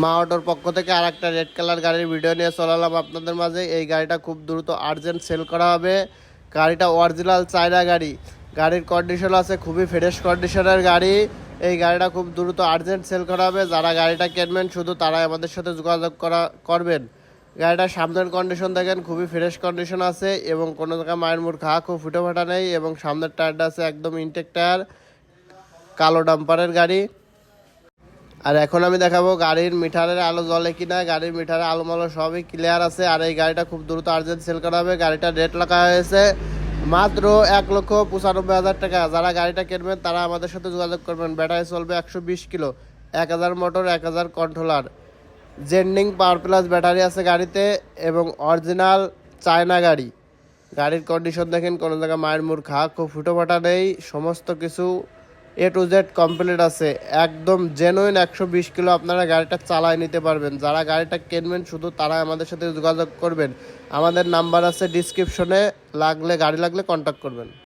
মা অটোর পক্ষ থেকে আর একটা রেড কালার গাড়ির ভিডিও নিয়ে চলে এলাম আপনাদের মাঝে। এই গাড়িটা খুব দ্রুত আর্জেন্ট সেল করা হবে। গাড়িটা অরিজিনাল চায়না গাড়ি, গাড়ির কন্ডিশন আছে খুবই ফ্রেশ কন্ডিশনের গাড়ি। এই গাড়িটা খুব দ্রুত আর্জেন্ট সেল করা হবে। যারা গাড়িটা কিনবেন শুধু তারাই আমাদের সাথে যোগাযোগ করবেন। গাড়িটার সামনের কন্ডিশন দেখেন খুবই ফ্রেশ কন্ডিশন আছে এবং কোনো জায়গায় মায়ের মুখ ঘা খুব ফুটো ফাটা নেই এবং সামনের টায়ারটা আছে একদম ইনটেক টায়ার, কালো ডাম্পারের গাড়ি। আর এখন আমি দেখাবো গাড়ির মিটারের আলো জ্বলে কিনা। গাড়ির মিটারের আলো মালো সবই ক্লিয়ার আছে। আর এই গাড়িটা খুব দ্রুত আর্জেন্ট সেল করা হবে। গাড়িটা রেট লেখা হয়েছে মাত্র 1,95,000 টাকা। যারা গাড়িটা কিনবেন তারা আমাদের সাথে যোগাযোগ করবেন। ব্যাটারি চলবে 120 kilo, 1000 motor, 1000 controller, জেন্ডিং power plus battery আছে গাড়িতে এবং অরিজিনাল চায়না গাড়ি। গাড়ির কন্ডিশন দেখেন কোনো জায়গায় মায়ের মুখ ঘা খুব ফুটো ফাটা নেই, সমস্ত কিছু A to Z কমপ্লিট আছে। একদম জেনুইন 120 কিলো আপনারা গাড়িটা চালায় নিতে পারবেন। যারা গাড়িটা কিনবেন শুধু তারা আমাদের সাথে যোগাযোগ করবেন। আমাদের নাম্বার আছে ডিসক্রিপশনে, গাড়ি লাগলে কন্ট্যাক্ট করবেন।